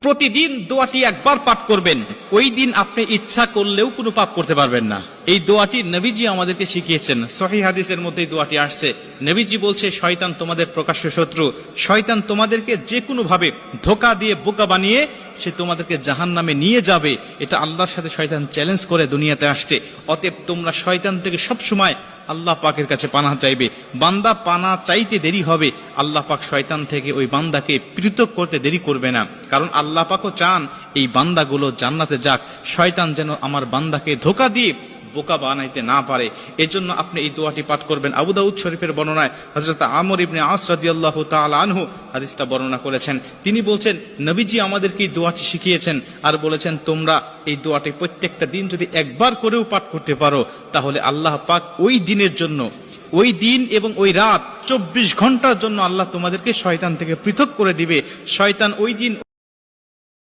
প্রতিদিন দোয়াটি একবার পাঠ করবেন, ওই দিন আপনি ইচ্ছা করলেও কোনো পাপ করতে পারবেন না। এই দোয়াটি নবীজি আমাদেরকে শিখিয়েছেন। সহিহ হাদিসের মধ্যে এই দোয়াটি আসছে। নবীজি বলছে, শয়তান তোমাদের প্রকাশ্য শত্রু। শয়তান তোমাদেরকে যে কোনো ভাবে ধোঁকা দিয়ে বোকা বানিয়ে সে তোমাদেরকে জাহান্নামে নিয়ে যাবে। এটা আল্লাহর সাথে শয়তান চ্যালেঞ্জ করে দুনিয়াতে আসছে। অতএব তোমরা শয়তান থেকে সবসময় আল্লাহ পাকের কাছে পানাহ চাইবে। বান্দা পানাহ চাইতে দেরি হবে, আল্লাহ পাক শয়তান থেকে ওই বান্দাকে পৃথক করতে দেরি করবে না। কারণ আল্লাহ পাকও চান এই বান্দাগুলো জান্নাতে যাক, শয়তান যেন আমার বান্দাকে ধোঁকা দিয়ে বোকা বানাইতে না পারে। এজন্য আপনি এই দোয়াটি পাঠ করবেন। আবু দাউদ শরীফের বর্ণনায় হযরত আমর ইবনে আস রাদিয়াল্লাহু তাআলা আনহু হাদিসটা বর্ণনা করেছেন। তিনি বলছেন, নবীজি আমাদেরকে এই দোয়াটি শিখিয়েছেন আর বলেছেন, তোমরা এই দোয়াটি প্রত্যেকটা দিন যদি একবার করেও পাঠ করতে পারো, তাহলে আল্লাহ পাক ওই দিনের জন্য, ওই দিন এবং ওই রাত 24 ঘন্টার জন্য আল্লাহ তোমাদেরকে শয়তান থেকে পৃথক করে দিবে। শয়তান ওই দিন